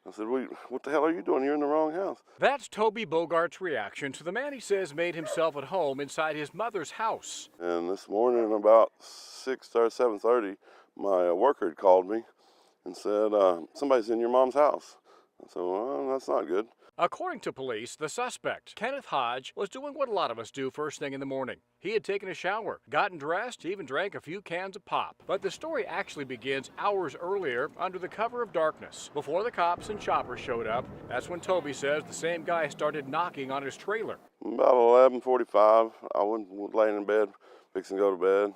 I said, what the hell are you doing? You're in the wrong house. That's Toby Bogart's reaction to the man he says made himself at home inside his mother's house. And this morning about 6 or 7:30, my worker had called me and said, somebody's in your mom's house. I said, well, that's not good. According to police, the suspect, Kenneth Hodge, was doing what a lot of us do first thing in the morning. He had taken a shower, gotten dressed, even drank a few cans of pop. But the story actually begins hours earlier under the cover of darkness. Before the cops and choppers showed up, that's when Toby says the same guy started knocking on his trailer. About 11:45, I was laying in bed, fixing to go to bed.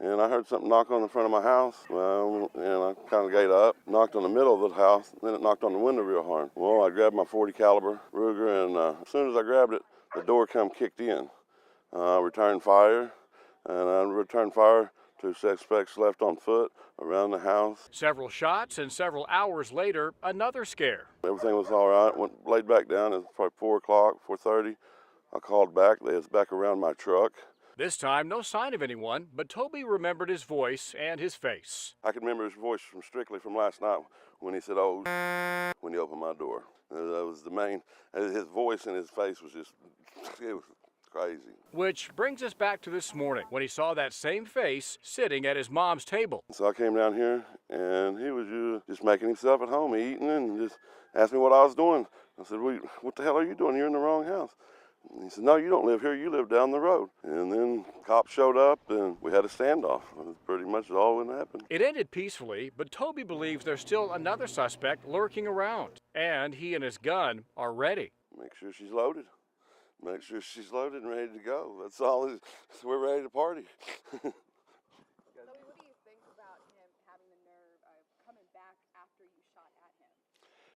And I heard something knock on the front of my house, and I kind of got up, knocked on the middle of the house, then it knocked on the window real hard. Well, I grabbed my .40 caliber Ruger, and as soon as I grabbed it, the door kicked in. I returned fire, and I returned fire to suspects left on foot around the house. Several shots, and several hours later, another scare. Everything was all right. Laid back down. It was probably 4 o'clock, 4:30. I called back. They was back around my truck. This time, no sign of anyone, but Toby remembered his voice and his face. I can remember his voice strictly from last night when he said, "Oh," when he opened my door. That was the main. His voice and his face was just, it was crazy. Which brings us back to this morning when he saw that same face sitting at his mom's table. So I came down here, and he was just making himself at home, eating, and just asked me what I was doing. I said, what the hell are you doing? You're in the wrong house. He said, no, you don't live here, you live down the road. And then cops showed up and we had a standoff. That's pretty much all that happened. It ended peacefully, but Toby believes there's still another suspect lurking around. And he and his gun are ready. Make sure she's loaded. Make sure she's loaded and ready to go. That's all. We're ready to party.